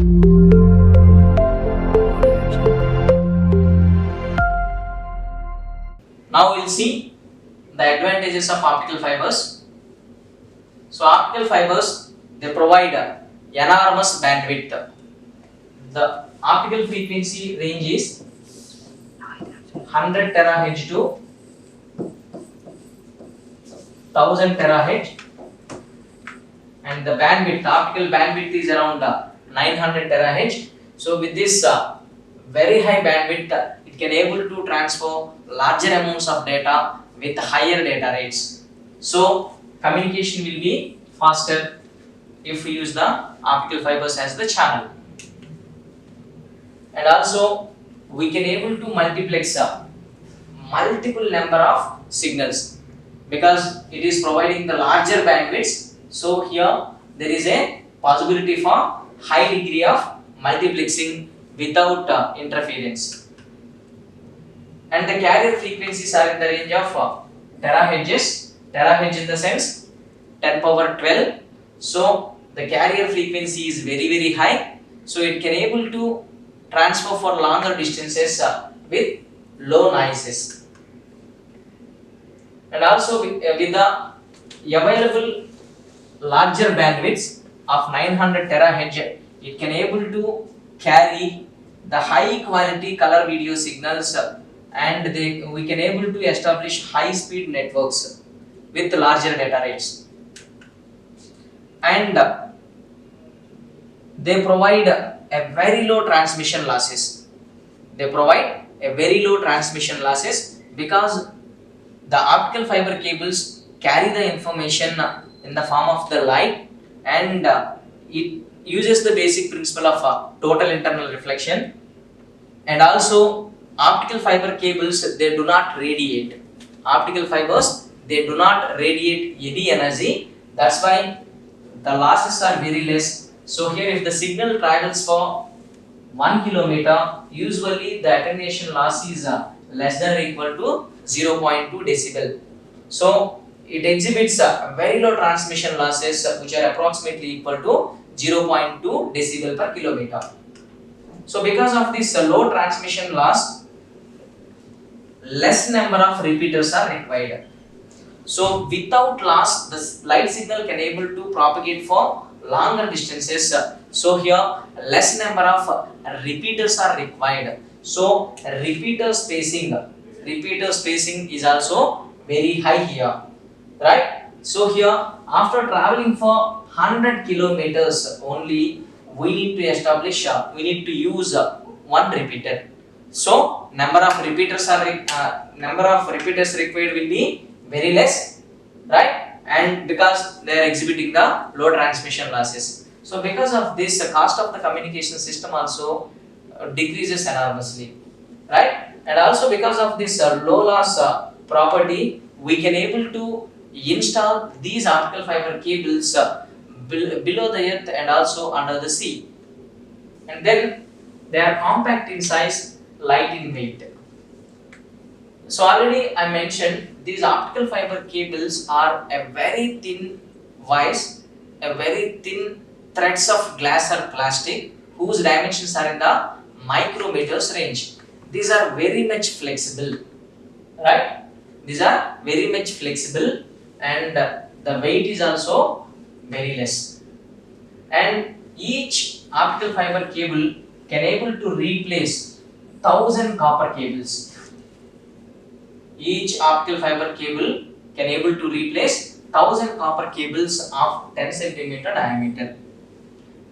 Now we will see the advantages of optical fibers. So optical fibers, they provide enormous bandwidth. The optical frequency range is 100 terahertz to 1000 terahertz, and the bandwidth, optical bandwidth is around 900 terahertz. So with this very high bandwidth, it can able to transfer larger amounts of data with higher data rates. So communication will be faster if we use the optical fibers as the channel. And also we can able to multiplex multiple number of signals because it is providing the larger bandwidths. So here there is a possibility for high degree of multiplexing without interference. And the carrier frequencies are in the range of terahertz. Terahertz in the sense 10 power 12. So the carrier frequency is very high. So it can able to transfer for longer distances with low noises. And also with the available larger bandwidths of 900 terahertz, it can able to carry the high quality color video signals and we can able to establish high speed networks with larger data rates. And they provide a very low transmission losses. They provide a very low transmission losses because the optical fiber cables carry the information in the form of the light, and it uses the basic principle of total internal reflection. And also optical fiber cables, they do not radiate. Optical fibers, they do not radiate any energy. That's why the losses are very less. So here if the signal travels for 1 kilometer, usually the attenuation loss is less than or equal to 0.2 decibel. So it exhibits very low transmission losses which are approximately equal to 0.2 decibel per kilometer. So because of this low transmission loss, less number of repeaters are required. So without loss, the light signal can able to propagate for longer distances. So here less number of repeaters are required. So repeater spacing is also very high here, right? So here after traveling for 100 kilometers only, we need to establish, we need to use one repeater. So number of repeaters required will be very less, right? And because they are exhibiting the low transmission losses. So because of this, the cost of the communication system also decreases enormously, right? And also because of this low loss property, we can able to install these optical fiber cables below the earth and also under the sea. And then they are compact in size, light in weight. So already I mentioned these optical fiber cables are a very thin wires, a very thin threads of glass or plastic whose dimensions are in the micrometers range. These are very much flexible, right? These are very much flexible, and the weight is also very less. And each optical fiber cable can able to replace 1000 copper cables. Each optical fiber cable can able to replace 1000 copper cables of 10 centimeter diameter.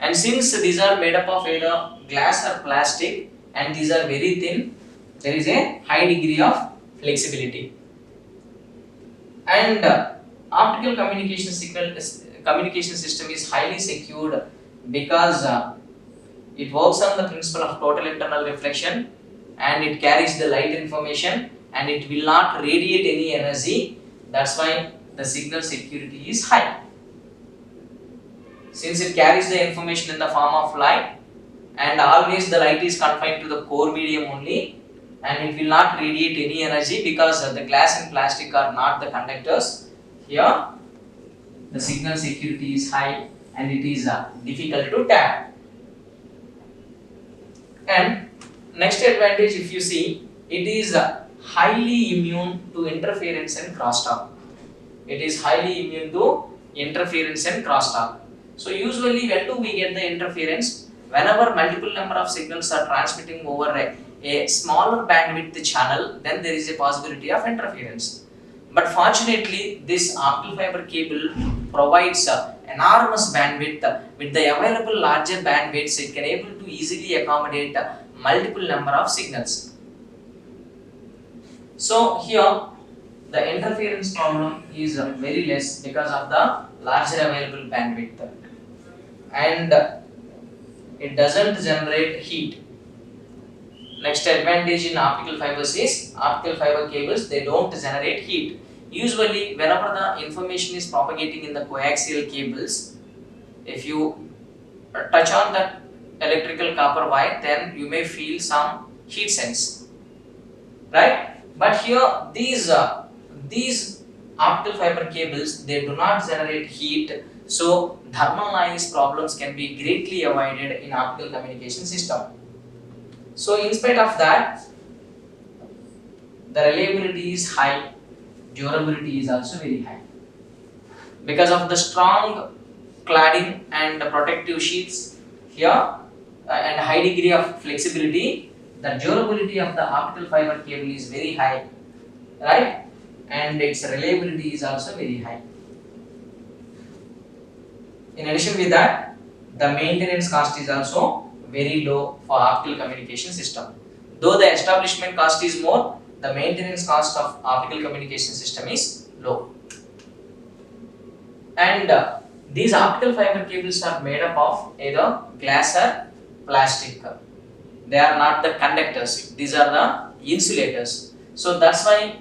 And since these are made up of either glass or plastic and these are very thin, there is a high degree of flexibility. And optical communication system is highly secured because it works on the principle of total internal reflection, and it carries the light information and it will not radiate any energy. That's why the signal security is high. Since it carries the information in the form of light, and always the light is confined to the core medium only, and it will not radiate any energy because the glass and plastic are not the conductors. Here the signal security is high and it is difficult to tap. And next advantage, if you see, it is highly immune to interference and crosstalk. It is highly immune to interference and crosstalk. So usually when do we get the interference? Whenever multiple number of signals are transmitting over a smaller bandwidth channel, then there is a possibility of interference. But fortunately, this optical fiber cable provides enormous bandwidth. With the available larger bandwidths, it can able to easily accommodate multiple number of signals. So here the interference problem is very less because of the larger available bandwidth, and it doesn't generate heat. Next advantage in optical fibers is optical fiber cables, they don't generate heat. Usually whenever the information is propagating in the coaxial cables, if you touch on that electrical copper wire, then you may feel some heat sense, right? But here these optical fiber cables, they do not generate heat, so thermal noise problems can be greatly avoided in optical communication system. So in spite of that, the reliability is high, durability is also very high. Because of the strong cladding and protective sheets here and high degree of flexibility, the durability of the optical fiber cable is very high, right? And its reliability is also very high. In addition with that, the maintenance cost is also very low for optical communication system. Though the establishment cost is more, the maintenance cost of optical communication system is low. And these optical fiber cables are made up of either glass or plastic. They are not the conductors, these are the insulators. So that's why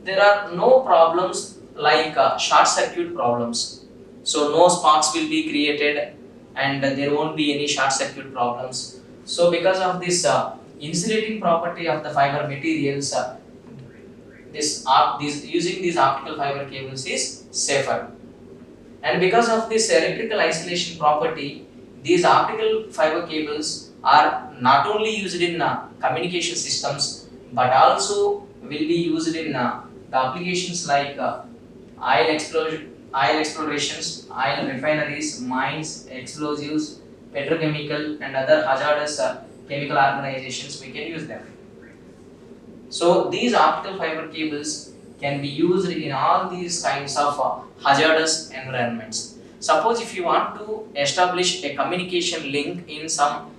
there are no problems like short circuit problems. So no sparks will be created and there won't be any short circuit problems. So because of this insulating property of the fiber materials, using these optical fiber cables is safer. And because of this electrical isolation property, these optical fiber cables are not only used in communication systems but also will be used in the applications like oil explorations, oil refineries, mines, explosives, petrochemical and other hazardous chemical organizations. We can use them. So these optical fiber cables can be used in all these kinds of hazardous environments. Suppose if you want to establish a communication link in some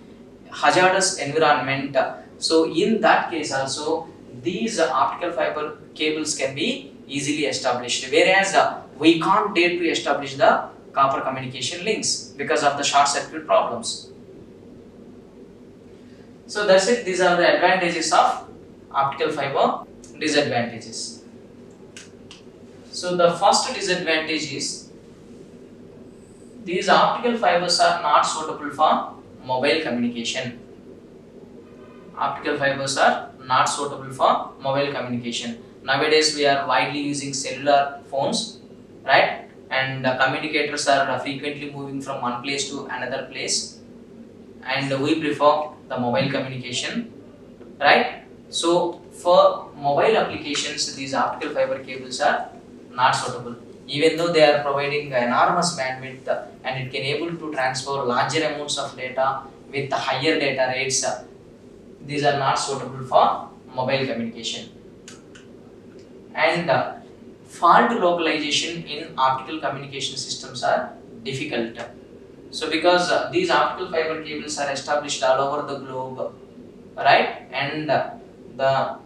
hazardous environment, so in that case also these optical fiber cables can be easily established, whereas we can't dare to establish the copper communication links because of the short circuit problems. So that's it. These are the advantages of optical fiber. Disadvantages. So the first disadvantage is these optical fibers are not suitable for mobile communication. Optical fibers are not suitable for mobile communication. Nowadays we are widely using cellular phones, right? And communicators are frequently moving from one place to another place, and we prefer the mobile communication, right? So for mobile applications, these optical fiber cables are not suitable, even though they are providing enormous bandwidth and it can able to transfer larger amounts of data with higher data rates. These are not suitable for mobile communication. And fault localization in optical communication systems are difficult. So because these optical fiber cables are established all over the globe, right? And the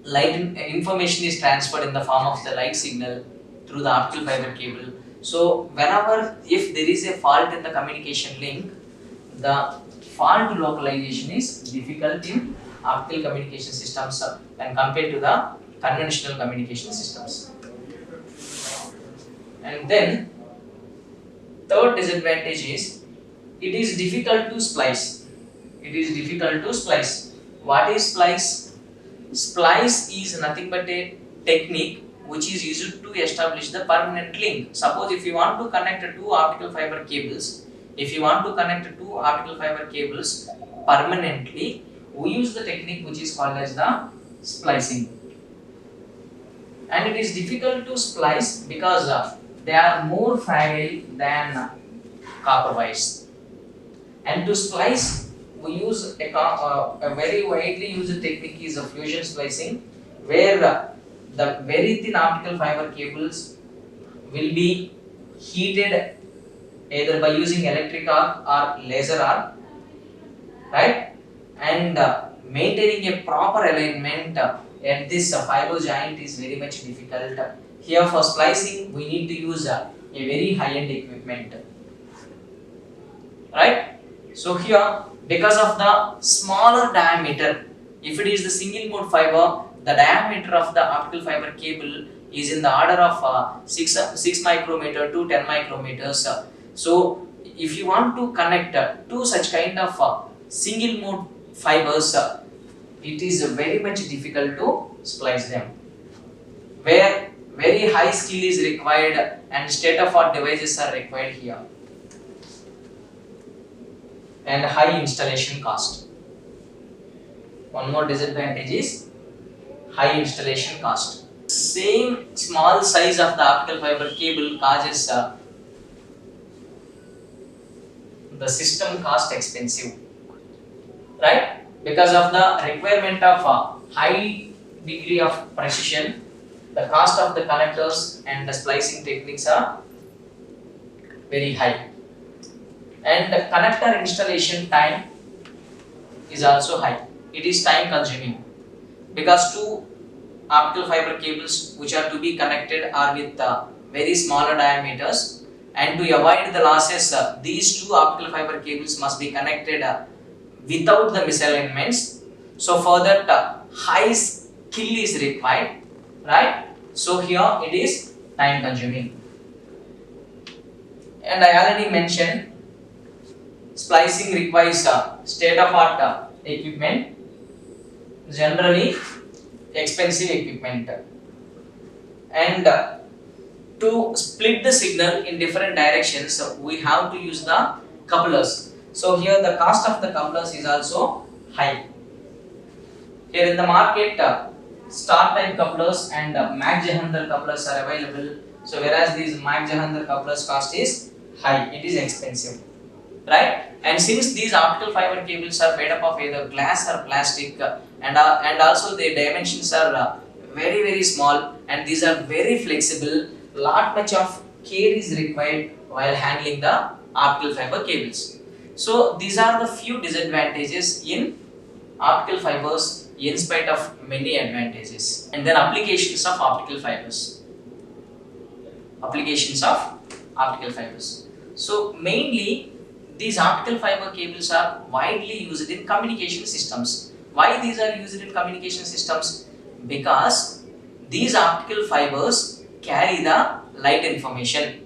light information is transferred in the form of the light signal through the optical fiber cable. So whenever if there is a fault in the communication link, the fault localization is difficult in optical communication systems when compared to the conventional communication systems. And then third disadvantage is it is difficult to splice. It is difficult to splice. What is splice? Splice is nothing but a technique which is used to establish the permanent link. Suppose if you want to connect two optical fiber cables, If you want to connect two optical fiber cables permanently, we use the technique which is called as the splicing. And it is difficult to splice because they are more fragile than copper wires. And to splice, we use a very widely used technique is a fusion splicing, where the very thin optical fiber cables will be heated either by using electric arc or laser arc, right? And maintaining a proper alignment at this fiber joint is very much difficult. Here for splicing, we need to use a very high-end equipment, right? So here, because of the smaller diameter, if it is the single mode fiber, the diameter of the optical fiber cable is in the order of 6 micrometer to 10 micrometers. So if you want to connect two such kind of single mode fibers, it is very much difficult to splice them, where very high skill is required and state-of-art devices are required here, and high installation cost. One more disadvantage is high installation cost. Same small size of the optical fiber cable causes the system cost expensive, right? Because of the requirement of high degree of precision, the cost of the connectors and the splicing techniques are very high, and the connector installation time is also high. It is time consuming because two optical fiber cables which are to be connected are with very smaller diameters, and to avoid the losses, these two optical fiber cables must be connected without the misalignments. So for that, high skill is required, right? So here it is time consuming. And I already mentioned splicing requires state-of-art equipment, generally expensive equipment, and to split the signal in different directions, we have to use the couplers. So here the cost of the couplers is also high. Here in the market, star type couplers and Mach Jahandar couplers are available. So whereas these Mach Jahandar couplers cost is high, it is expensive, right? And since these optical fiber cables are made up of either glass or plastic, and also their dimensions are very small, and these are very flexible, lot much of care is required while handling the optical fiber cables. So these are the few disadvantages in optical fibers in spite of many advantages. And then applications of optical fibers. Applications of optical fibers. So mainly these optical fiber cables are widely used in communication systems. Why these are used in communication systems? Because these optical fibers carry the light information.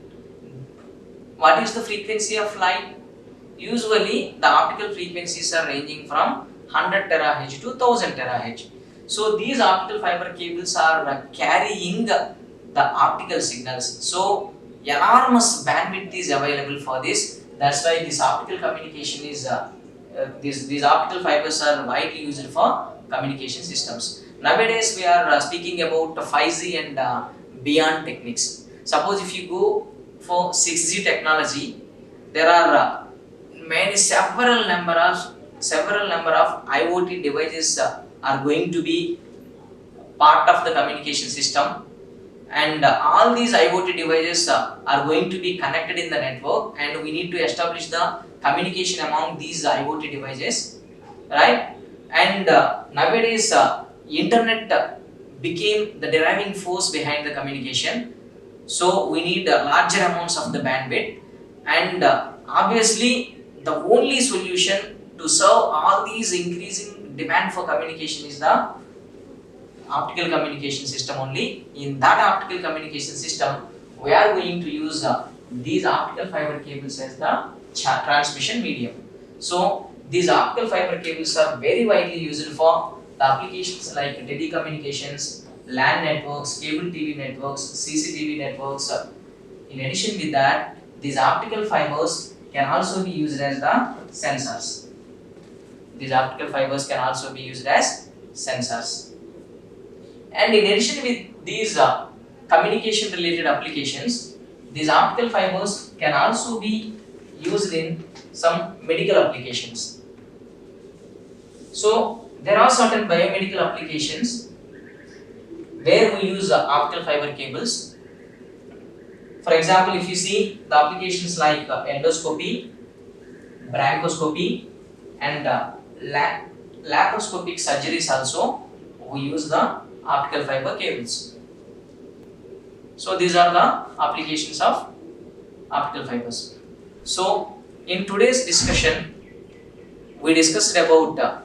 What is the frequency of light? Usually the optical frequencies are ranging from 100 terahertz to 1000 terahertz. So these optical fiber cables are carrying the optical signals. So enormous bandwidth is available for this. That's why this optical communication is these optical fibers are widely used for communication systems. Nowadays we are speaking about 5G and beyond techniques. Suppose if you go for 6G technology, there are several number of IoT devices are going to be part of the communication system, and all these IoT devices are going to be connected in the network, and we need to establish the communication among these IoT devices, right? And nowadays internet became the driving force behind the communication, so we need larger amounts of the bandwidth, and obviously the only solution to serve all these increasing demand for communication is the optical communication system only. In that optical communication system, we are going to use these optical fiber cables as the transmission medium. So these optical fiber cables are very widely used for the applications like telecommunications, LAN networks, cable TV networks, CCTV networks. In addition with that, these optical fibers can also be used as the sensors. These optical fibers can also be used as sensors. And in addition with these communication related applications, these optical fibers can also be used in some medical applications. So there are certain biomedical applications where we use optical fiber cables. For example, if you see the applications like endoscopy, bronchoscopy, and laparoscopic surgeries also, we use the optical fiber cables. So these are the applications of optical fibers. So in today's discussion, we discussed about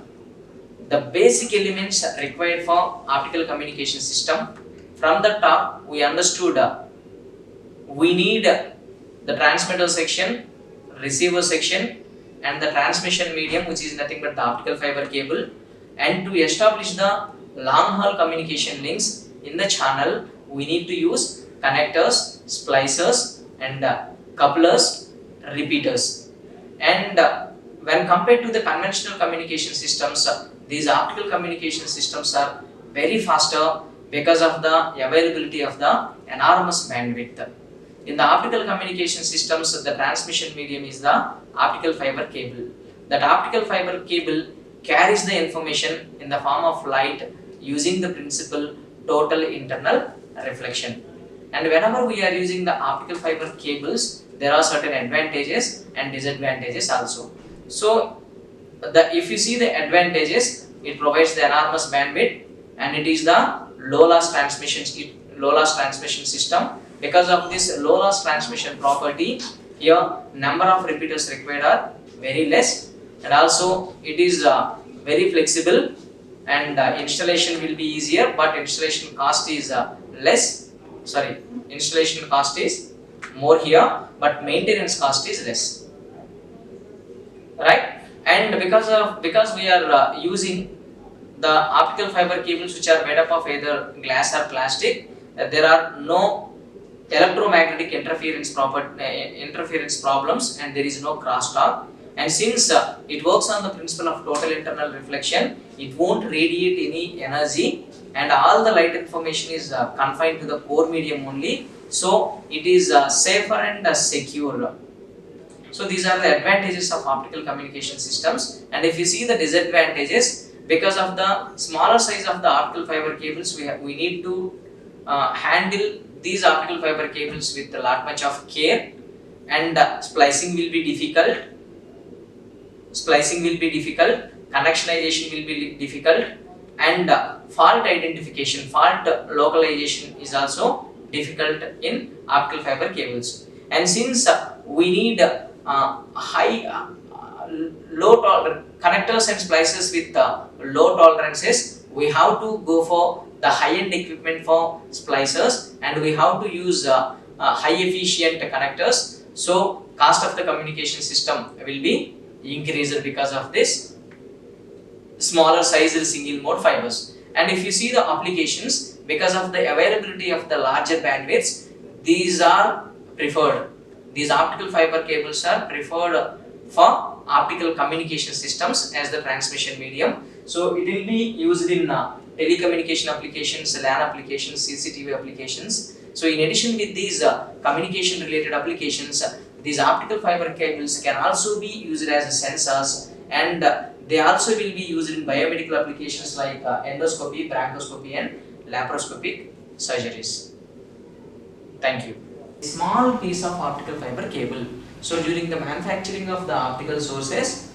the basic elements required for optical communication system. From the top, we understood we need the transmitter section, receiver section, and the transmission medium, which is nothing but the optical fiber cable. And to establish the long haul communication links in the channel, we need to use connectors, splicers, and couplers, repeaters. And when compared to the conventional communication systems, these optical communication systems are very faster because of the availability of the enormous bandwidth. In the optical communication systems, the transmission medium is the optical fiber cable. That optical fiber cable carries the information in the form of light using the principle total internal reflection. And whenever we are using the optical fiber cables, there are certain advantages and disadvantages also. So if you see the advantages, it provides the enormous bandwidth, and it is the low loss transmission system. Because of this low loss transmission property, here number of repeaters required are very less, and also it is very flexible, and installation will be easier, but installation cost is installation cost is more here, but maintenance cost is less, right? And because we are using the optical fiber cables which are made up of either glass or plastic, there are no electromagnetic interference problems, and there is no crosstalk. And since it works on the principle of total internal reflection, it won't radiate any energy, and all the light information is confined to the core medium only, so it is safer and secure. So these are the advantages of optical communication systems. And if you see the disadvantages, because of the smaller size of the optical fiber cables, we need to handle these optical fiber cables with a lot much of care, and splicing will be difficult, connectionization will be difficult, and fault identification, fault localization is also difficult in optical fiber cables. And since we need low connectors and splicers with low tolerances, we have to go for the high-end equipment for splicers, and we have to use high efficient connectors. So cost of the communication system will be increased because of this smaller sized single mode fibers. And if you see the applications, because of the availability of the larger bandwidths, these are preferred. These optical fiber cables are preferred for optical communication systems as the transmission medium. So it will be used in telecommunication applications, LAN applications, CCTV applications. So in addition with these communication related applications, these optical fiber cables can also be used as sensors, and they also will be used in biomedical applications like endoscopy, bronchoscopy, and laparoscopic surgeries. Thank you. A small piece of optical fiber cable. So during the manufacturing of the optical sources,